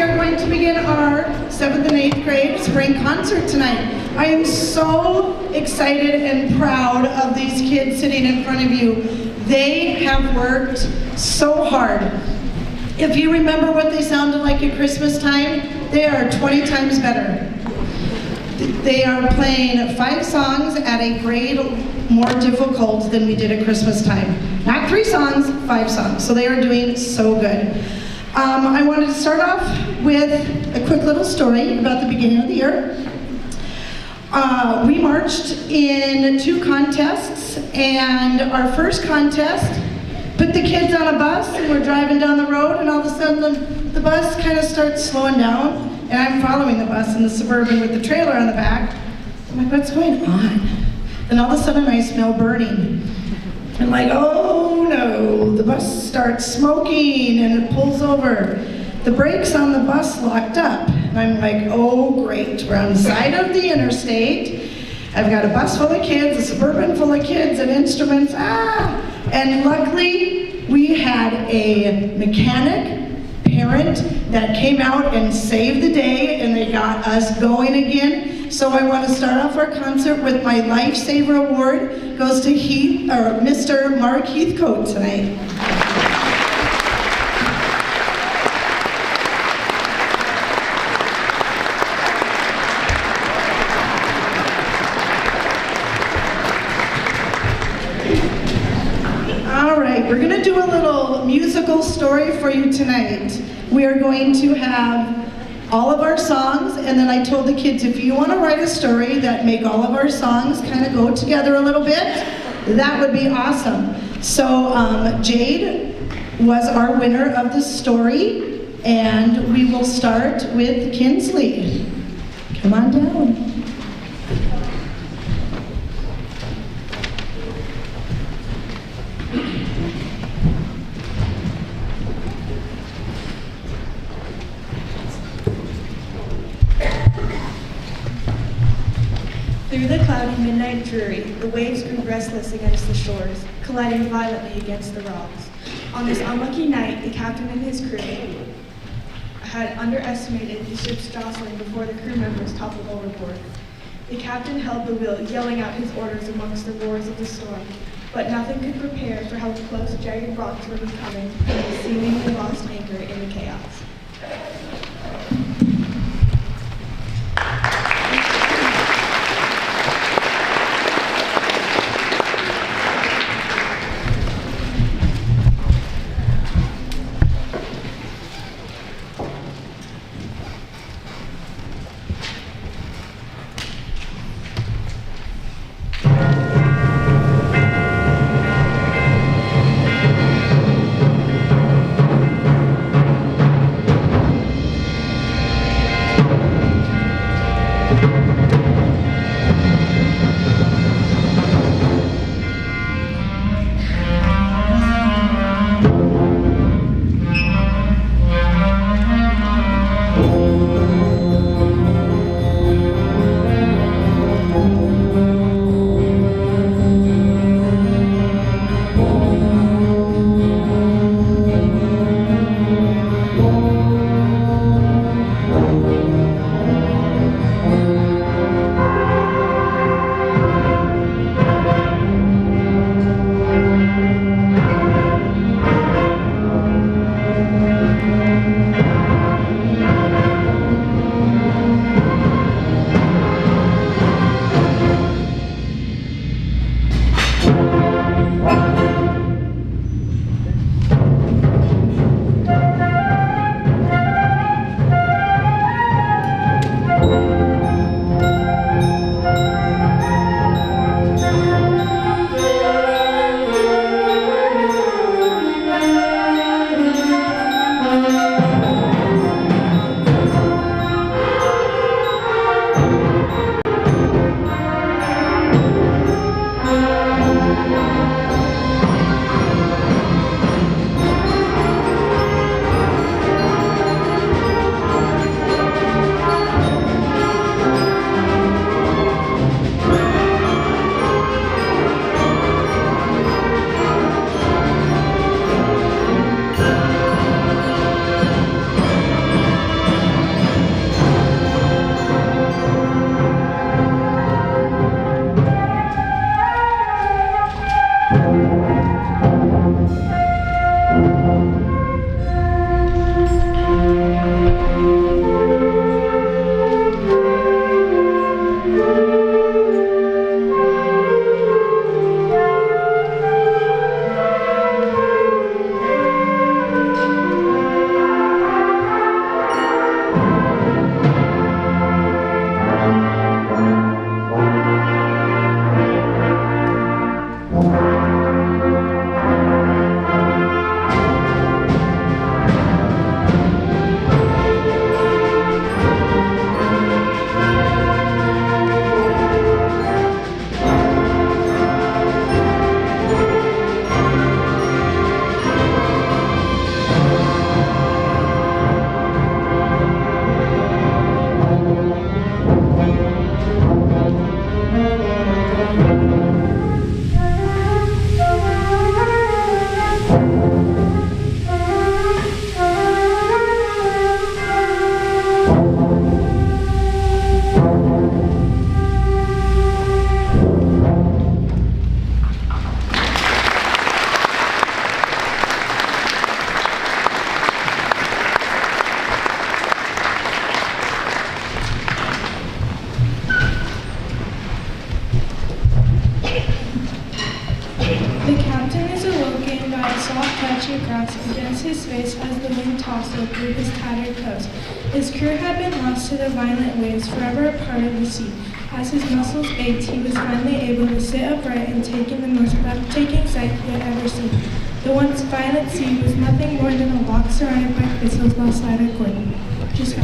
are going to begin our 7th and 8th grade spring concert tonight. I am so excited and proud of these kids sitting in front of you. They have worked so hard. If you remember what they sounded like at Christmas time, they are 20 times better. They are playing 5 songs at a grade more difficult than we did at Christmas time. Not 3 songs, 5 songs. So they are doing so good. I wanted to start off with a quick little story about the beginning of the year. We marched in 2 contests, and our first contest put the kids on a bus, and we're driving down the road, and all of a sudden the bus kind of starts slowing down, and I'm following the bus in the Suburban with the trailer on the back. I'm like, what's going on? And all of a sudden I smell burning. I'm like, oh no, the bus starts smoking and it pulls over. The brakes on the bus locked up. And I'm like, oh great, we're on the side of the interstate. I've got a bus full of kids, a Suburban full of kids and instruments, And luckily, we had a mechanic parent that came out and saved the day, and they got us going again. So I want to start off our concert with my Lifesaver Award. Goes to Mr. Mark Heathcote tonight. All right, we're going to do a little musical story for you tonight. We are going to have all of our songs, and then I told the kids, if you want to write a story that make all of our songs kind of go together a little bit, that would be awesome. So Jade was our winner of the story, and we will start with Kinsley. Come on down. Through the cloudy midnight dreary, the waves grew restless against the shores, colliding violently against the rocks. On this unlucky night, the captain and his crew had underestimated the ship's jostling before the crew members toppled overboard. The captain held the wheel, yelling out his orders amongst the roars of the storm, but nothing could prepare for how close jagged rocks were becoming from the seemingly lost anchor in the chaos. grass against his face as the wind tossed it through his tattered clothes. His crew had been lost to the violent waves, forever a part of the sea. As his muscles ached, he was finally able to sit upright and take in the most breathtaking sight he had ever seen. The once violent sea was nothing more than a loch surrounded by thistles beside a Gordon. Just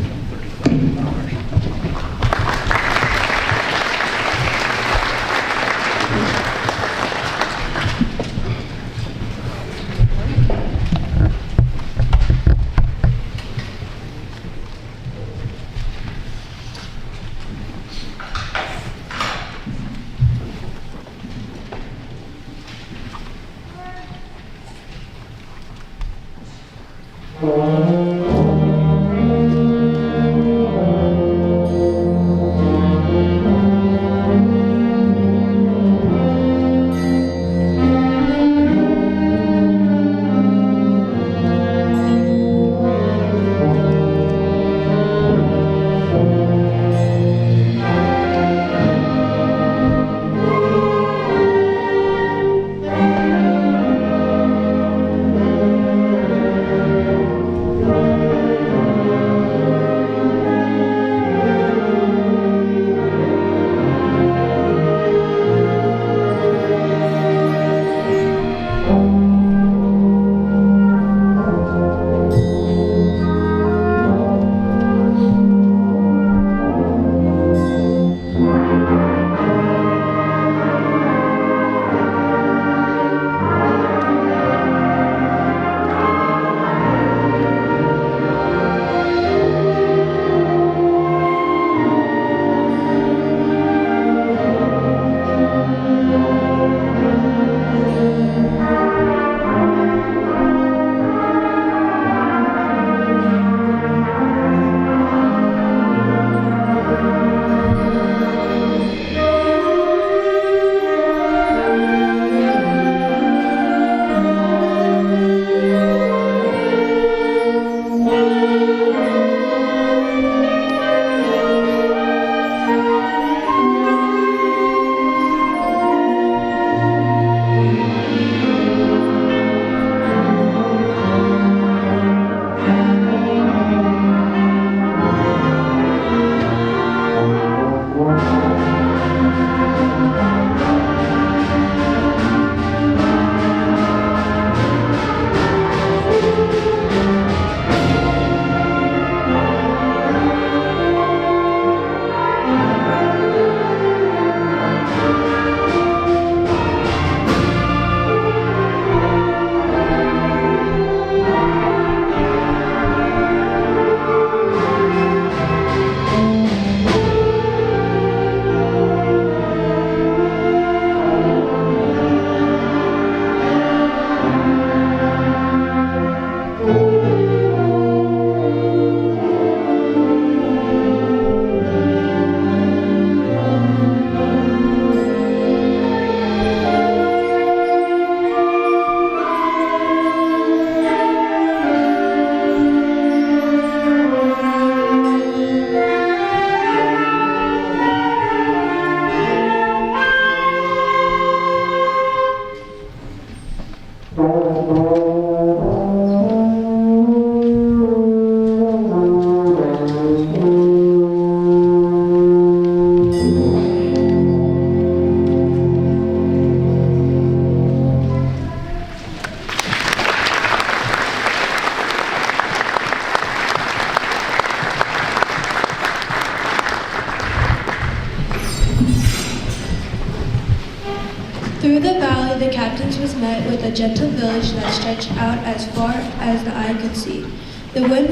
Through the valley, the captains was met with a gentle village that stretched out as far as the eye could see. The wind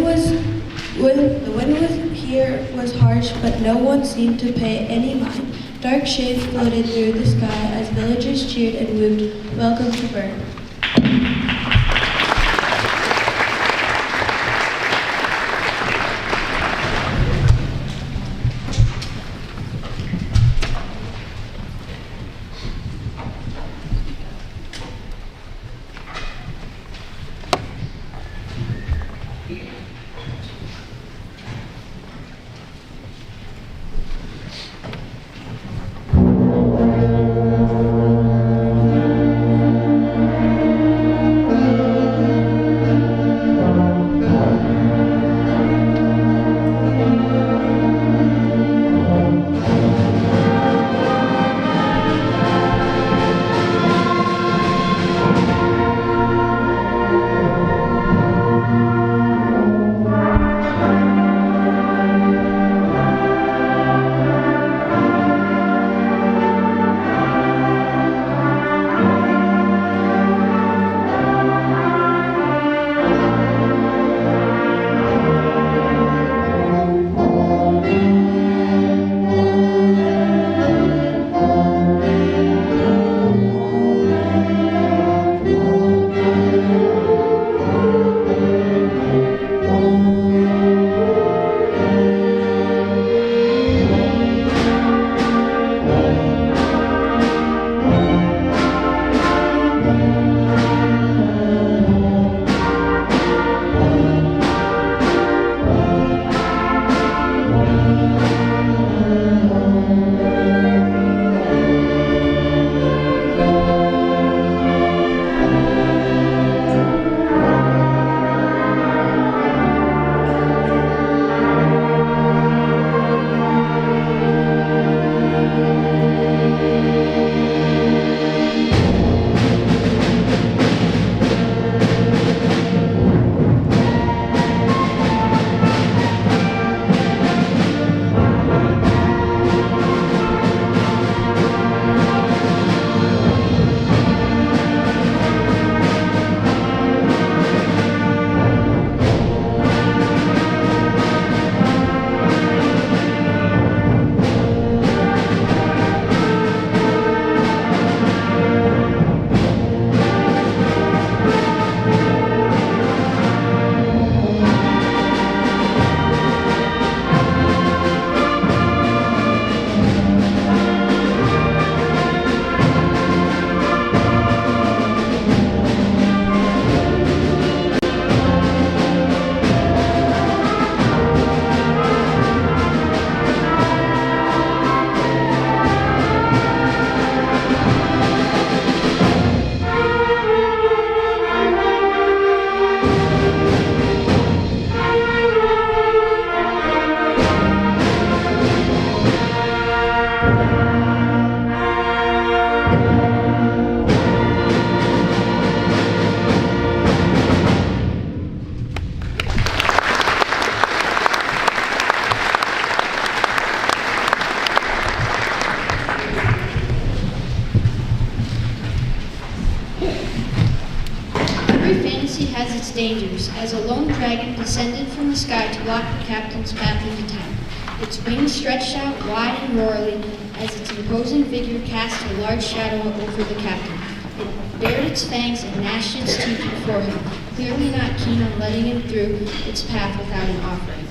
here was harsh, but no one seemed to pay any mind. Dark shades floated through the sky as villagers cheered and whooped, "Welcome to Bern." its dangers as a lone dragon descended from the sky to block the captain's path into town. Its wings stretched out wide and roarily as its imposing figure cast a large shadow over the captain. It bared its fangs and gnashed its teeth before him, clearly not keen on letting him through its path without an offering.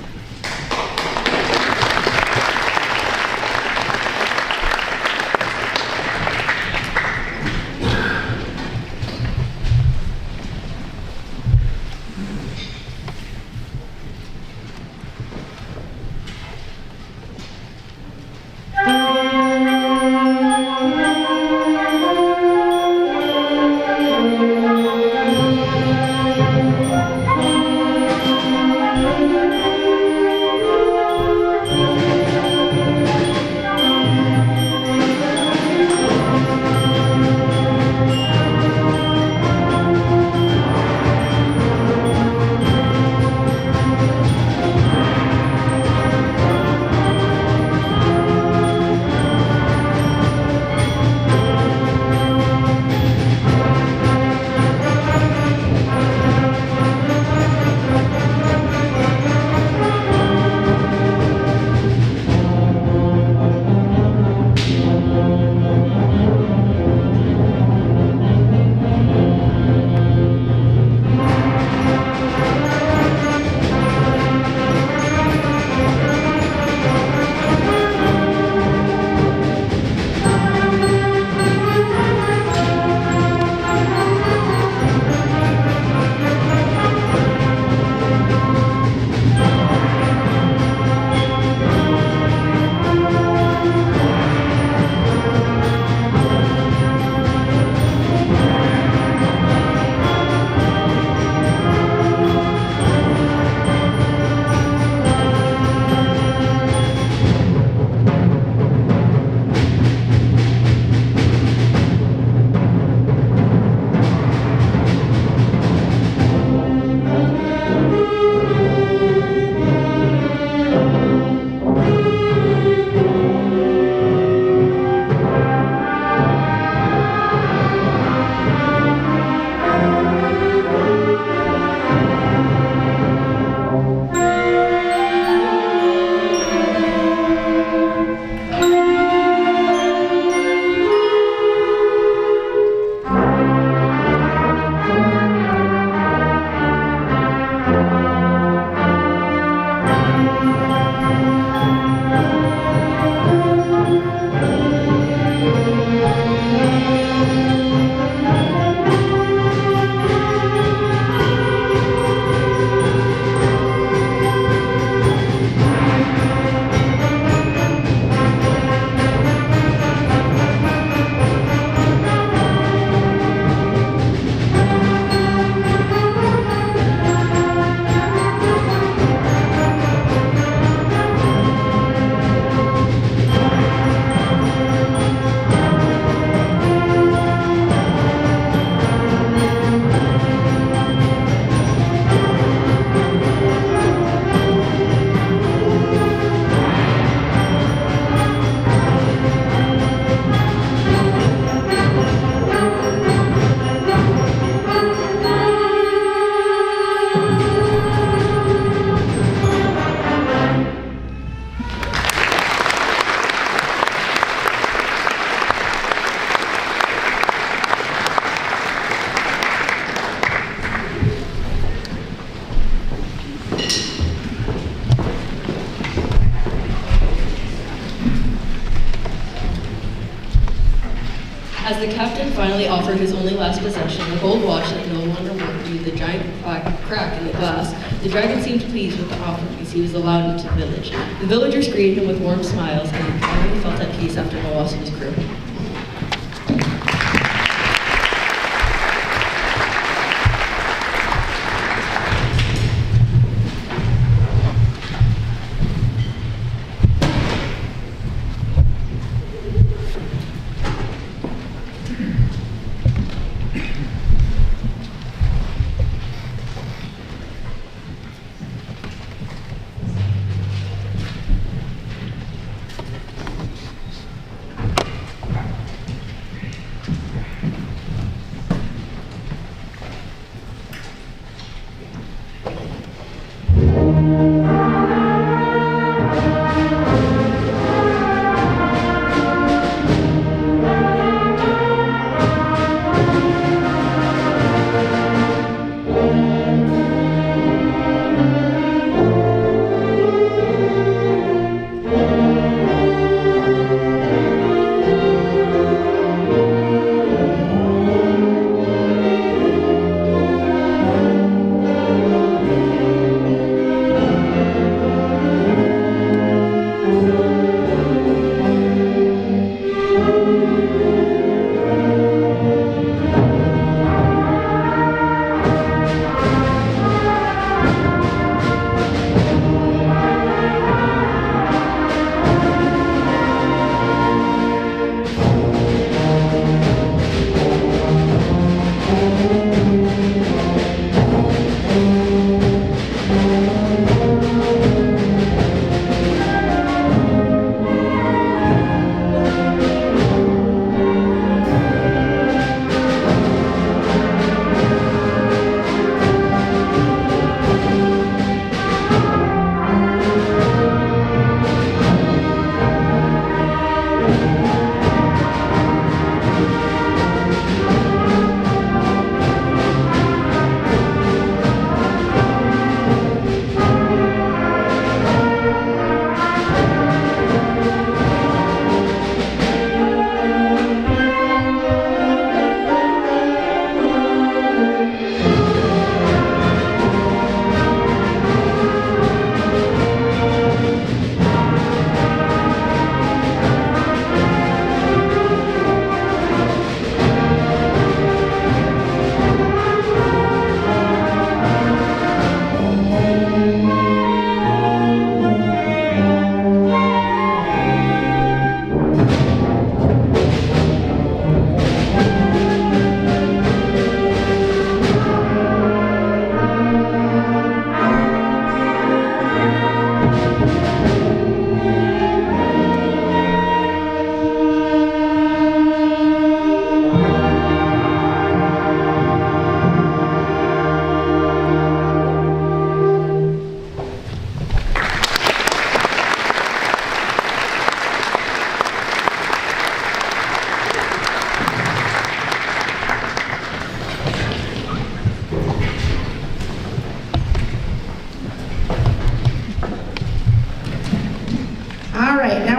As the captain finally offered his only last possession, the gold watch that no longer worked due to the giant crack in the glass, the dragon seemed pleased with the offer as he was allowed into the village. The villagers greeted him with warm smiles, and he finally felt at peace after the loss of his crew.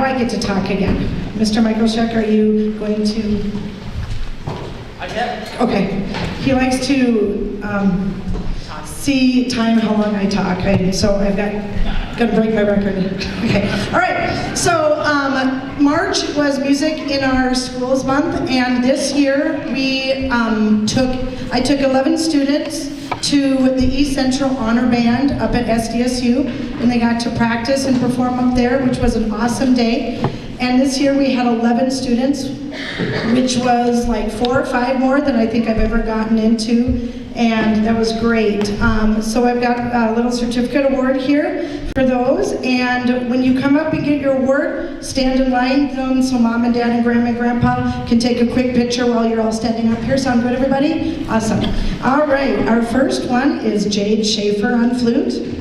now I get to talk again. Mr. Michalczuk, are you going to? I can. Okay. He likes to see time how long I talk, so I've got to break my record. Okay. All right. So March was Music in Our Schools Month, and this year I took 11 students to the East Central Honor Band up at SDSU, and they got to practice and perform up there, which was an awesome day. And this year we had 11 students, which was like 4 or 5 more than I think I've ever gotten into, and that was great. So I've got a little certificate award here for those, and when you come up and get your award, stand in line so Mom and Dad and Grandma and Grandpa can take a quick picture while you're all standing up here. Sound good, everybody? Awesome. All right, our first one is Jade Schaefer on flute.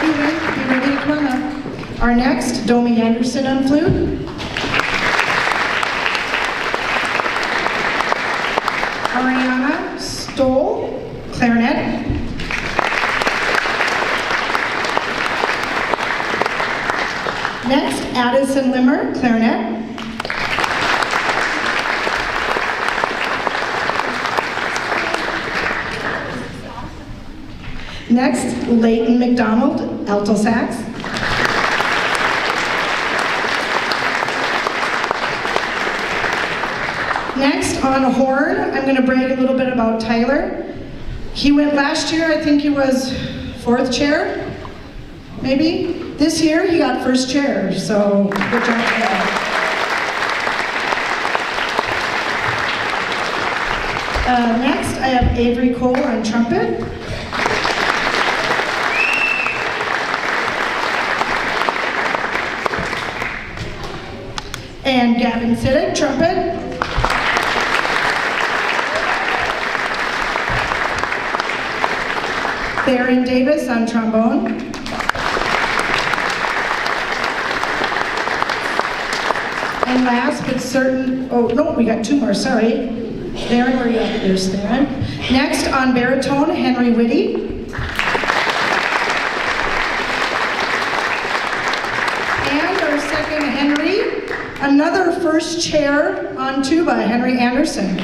Be ready to come on up. Our next, Domi Anderson on flute. Ariana Stoll, clarinet. Next, Addison Limmer, clarinet. Next, Leighton McDonald, alto sax. Next, on horn, I'm going to brag a little bit about Tyler. He went last year, I think he was 4th chair, maybe. This year, he got 1st chair, so good job. Next, I have Avery Cole on trumpet. And Gavin Siddick, trumpet. Theron Davis on trombone. And last but certain, oh no, we got 2 more, sorry. Theron, where are you at? There's Theron. Next on baritone, Henry Whitty. And our second Henry, another 1st chair on tuba, Henry Anderson.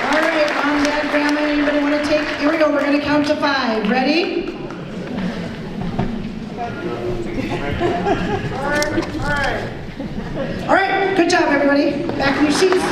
All right, Mom, Dad, Grandma, anybody want to take? Here we go, we're going to count to 5. Ready? All right, good job, everybody. Back in your seats.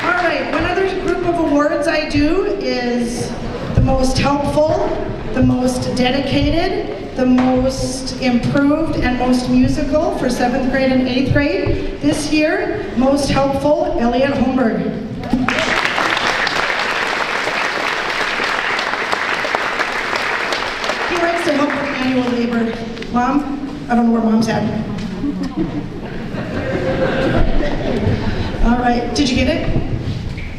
All right, one other group of awards I do is the most helpful, the most dedicated, the most improved, and most musical for 7th grade and 8th grade. This year, most helpful, Elliot Holmberg. He likes to help with manual labor. Mom, I don't know where Mom's at. All right, did you get it?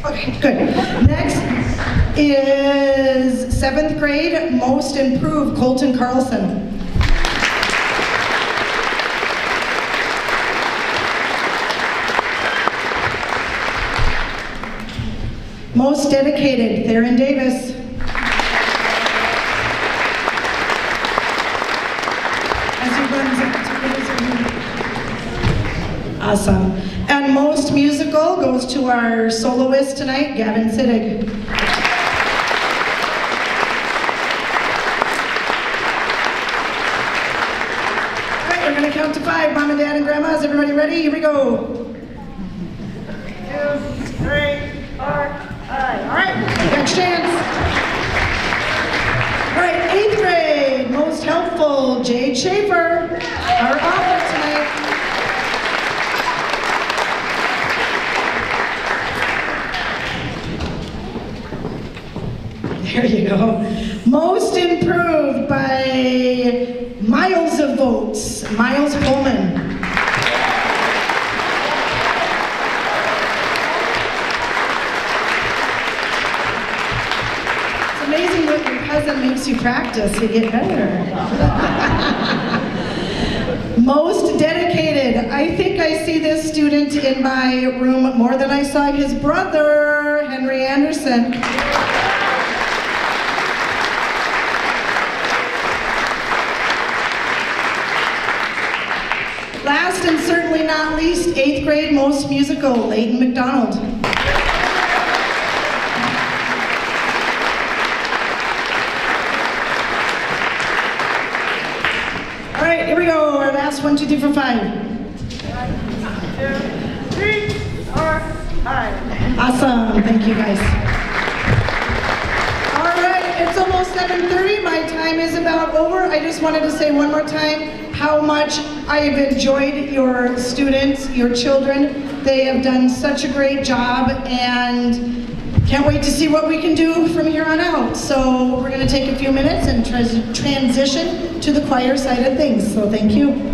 Okay, good. Next is 7th grade, most improved, Colton Carlson. Most dedicated, Theron Davis. Awesome. And most musical goes to our soloist tonight, Gavin Siddick. All right, we're going to count to 5. Mom and Dad and Grandma, is everybody ready? Here we go. 2, 3, 4, 5. All right, next chance. All right, 8th grade, most helpful, Jade Schaefer, our author tonight. There you go. Most improved by miles of votes, Miles Pullman. It's amazing what your cousin makes you practice to get better. Most dedicated educated. I think I see this student in my room more than I saw his brother, Henry Anderson. Last and certainly not least, 8th grade most musical, Leighton McDonald. All right, here we go. Our last 1, 2, 3, 4, 5. 1, 2, 3, 4, 5. Awesome. Thank you, guys. All right, it's almost 7:30. My time is about over. I just wanted to say one more time how much I have enjoyed your students, your children. They have done such a great job, and can't wait to see what we can do from here on out. So we're going to take a few minutes and transition to the choir side of things. So thank you.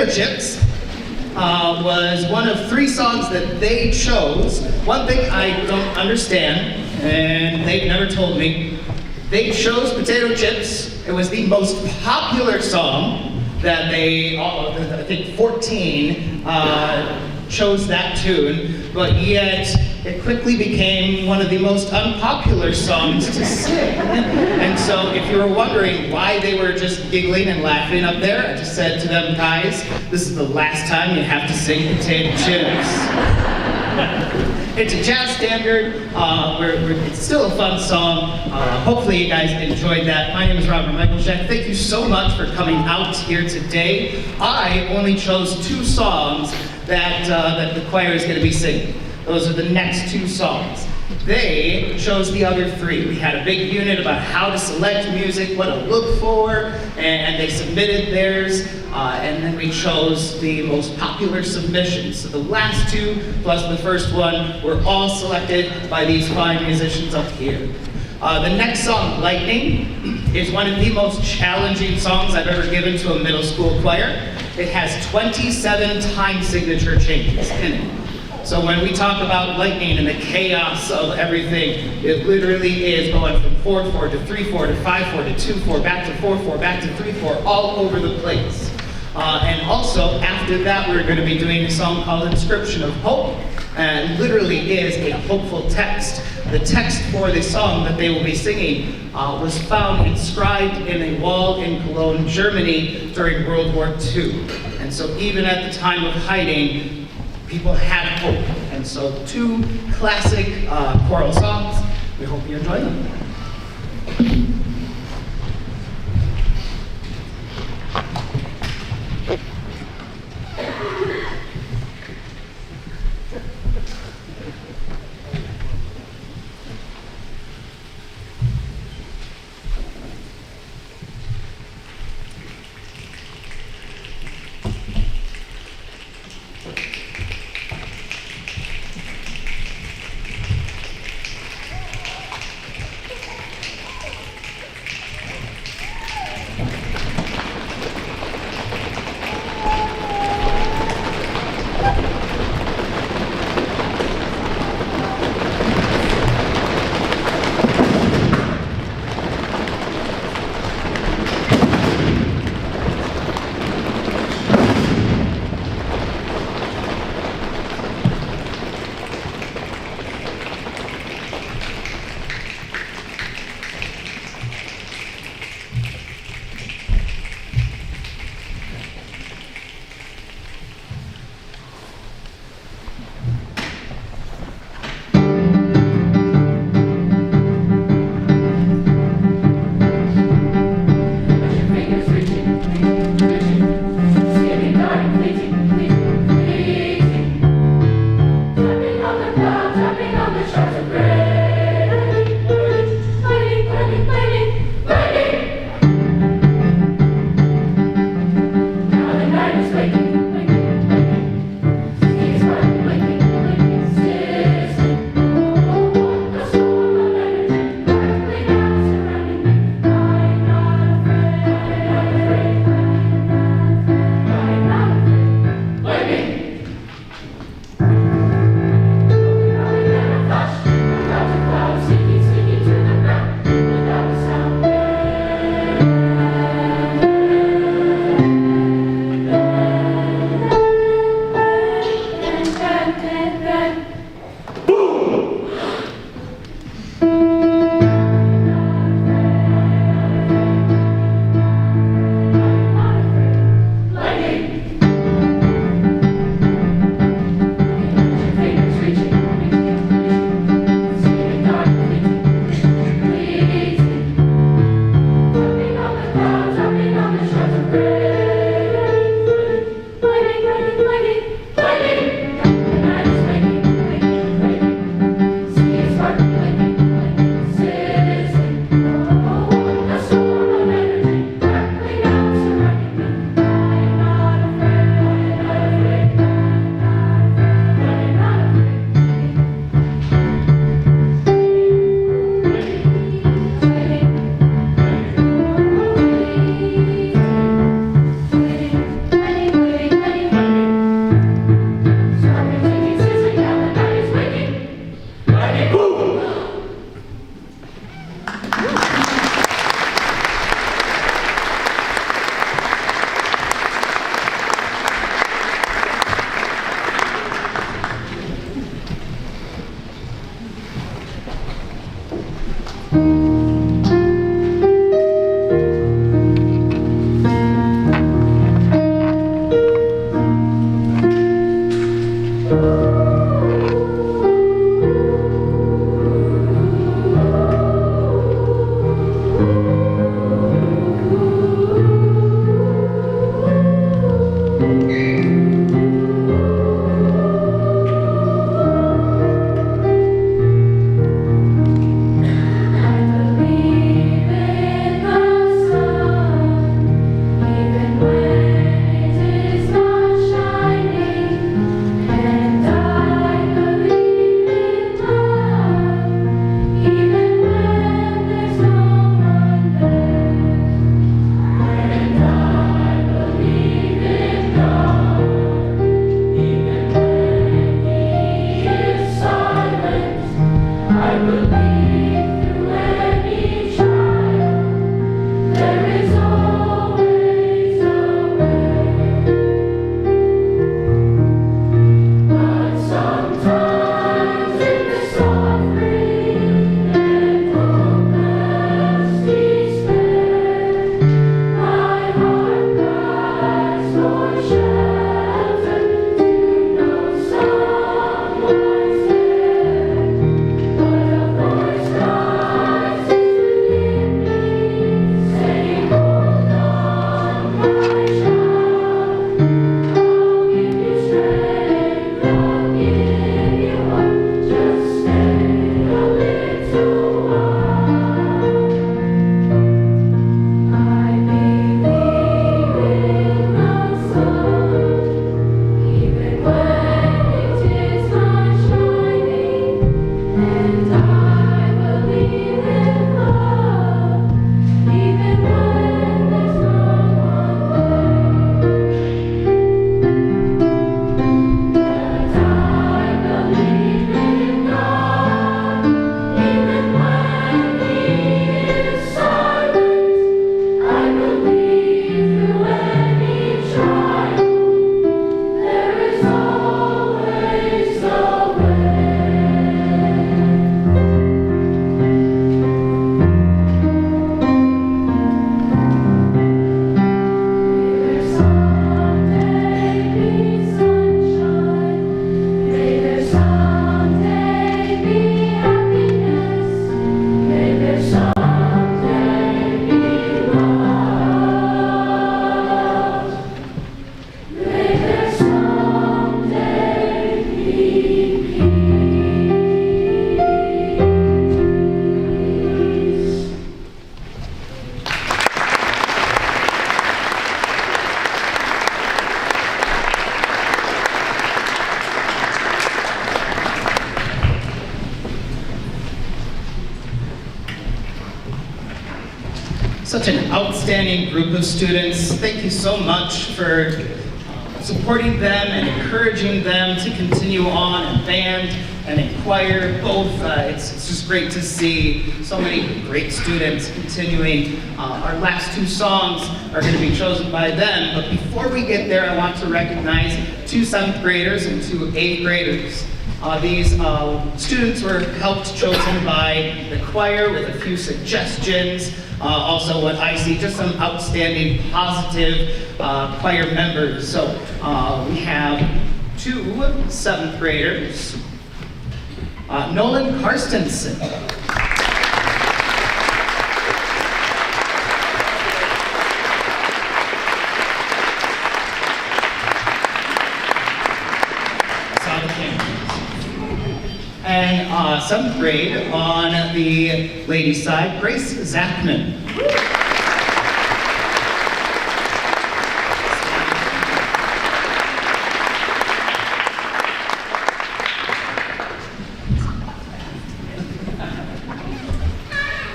Potato Chips was one of 3 songs that they chose. One thing I don't understand, and they've never told me, they chose Potato Chips. It was the most popular song that they, I think 14, chose that tune, but yet it quickly became one of the most unpopular songs to sing. And so if you were wondering why they were just giggling and laughing up there, I just said to them, guys, this is the last time you have to sing Potato Chips. It's a jazz standard. It's still a fun song. Hopefully you guys enjoyed that. My name is Robert Michaelshek. Thank you so much for coming out here today. I only chose 2 songs that the choir is going to be singing. Those are the next 2 songs. They chose the other 3. We had a big unit about how to select music, what to look for, and they submitted theirs, and then we chose the most popular submissions. So the last 2 plus the first one were all selected by these fine musicians up here. The next song, Lightning, is one of the most challenging songs I've ever given to a middle school choir. It has 27 time signature changes in it. So when we talk about lightning and the chaos of everything, it literally is going from 4/4 to 3/4 to 5/4 to 2/4, back to 4/4, back to 3/4, all over the place. And also, after that, we're going to be doing a song called Inscription of Hope, and literally is a hopeful text. The text for the song that they will be singing was found inscribed in a wall in Cologne, Germany during World War II. And so even at the time of hiding, people had hope. And so 2 classic choral songs. We hope you enjoy them. Such an outstanding group of students. Thank you so much for supporting them and encouraging them to continue on in band and in choir. Both, it's just great to see so many great students continuing. Our last two songs are going to be chosen by them, but before we get there, I want to recognize two 7th graders and two 8th graders. These students were helped chosen by the choir with a few suggestions. Also what I see, just some outstanding positive choir members. So we have two 7th graders. Nolan Karstensen. And 7th grade on the ladies' side, Grace Zachman.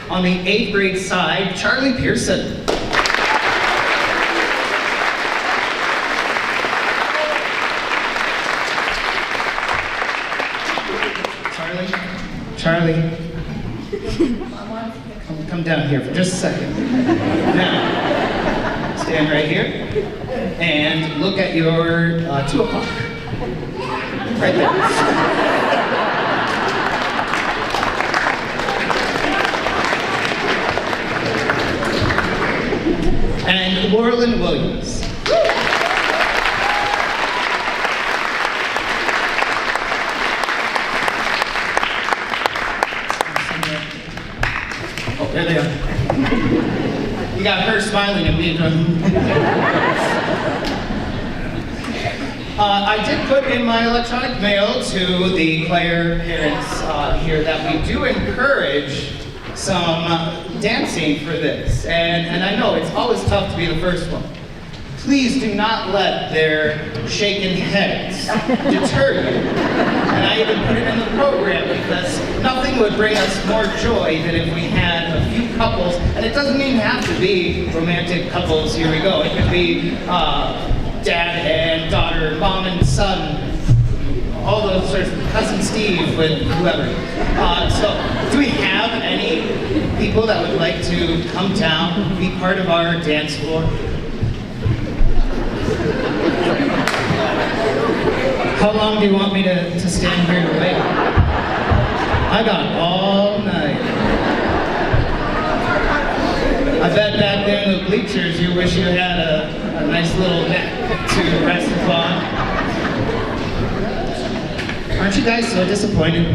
On the 8th grade side, Charlie Pearson. Charlie, come down here for just a second. Now, stand right here and look at your 2 o'clock. Right there. And Laurelyn Williams. You got her smiling at me. I did put in my electronic mail to the choir parents here that we do encourage some dancing for this. And I know it's always tough to be the first one. Please do not let their shaking heads deter you. And I even put it in the program because nothing would bring us more joy than if we had a few couples, and it doesn't even have to be romantic couples, here we go. It could be dad and daughter, mom and son, all those sorts of cousin Steve with whoever. So do we have any people that would like to come down, be part of our dance floor? How long do you want me to stand here to wait? I got all night. I bet back then in the bleachers you wish you had a nice little neck to rest upon. Aren't you guys so disappointed?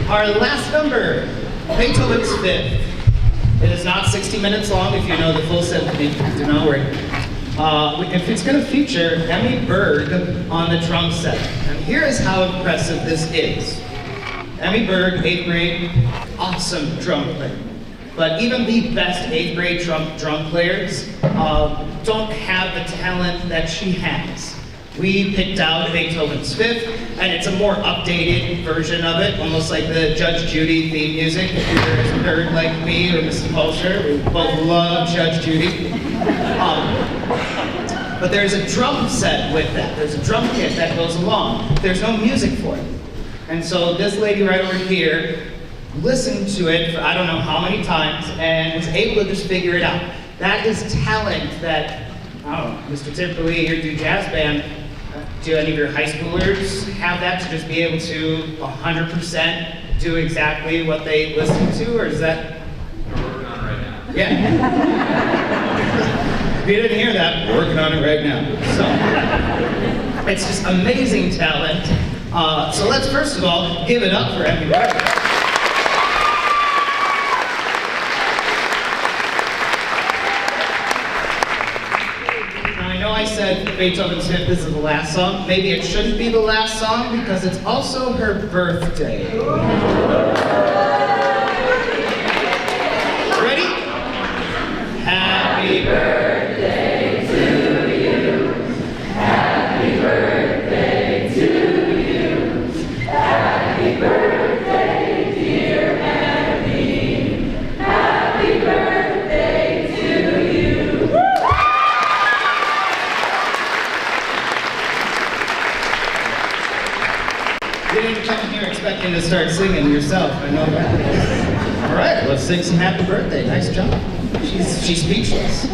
Our last number, Beethoven's Fifth. It is not 60 minutes long if you know the full symphony, do not worry. if it's going to feature Emmy Berg on the drum set. And here is how impressive this is. Emmy Berg, 8th grade, awesome drum player. But even the best 8th grade drum players don't have the talent that she has. We picked out Beethoven's 5th, and it's a more updated version of it, almost like the Judge Judy theme music. If you're a nerd like me or Mrs. Polsher, we both love Judge Judy. But there's a drum set with that. There's a drum kit that goes along. There's no music for it. And so this lady right over here listened to it for I don't know how many times and was able to just figure it out. That is talent that, I don't know, Mr. Timperley, your do jazz band, do any of your high schoolers have that to just be able to 100% do exactly what they listen to, or is that? We're working on it right now. Yeah. If you didn't hear that, we're working on it right now. So, it's just amazing talent. So let's first of all give it up for Emmy Berg. Now I know I said Beethoven's 5th, this is the last song. Maybe it shouldn't be the last song because it's also her birthday. Ready? Happy birthday to you. Happy birthday to you. Happy birthday, dear Emmy. Happy birthday to you. You didn't come here expecting to start singing yourself, I know that. All right, let's sing some happy birthday. Nice job. She's speechless.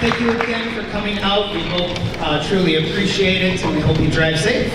Thank you again for coming out. We hope truly appreciate it, and we hope you drive safe.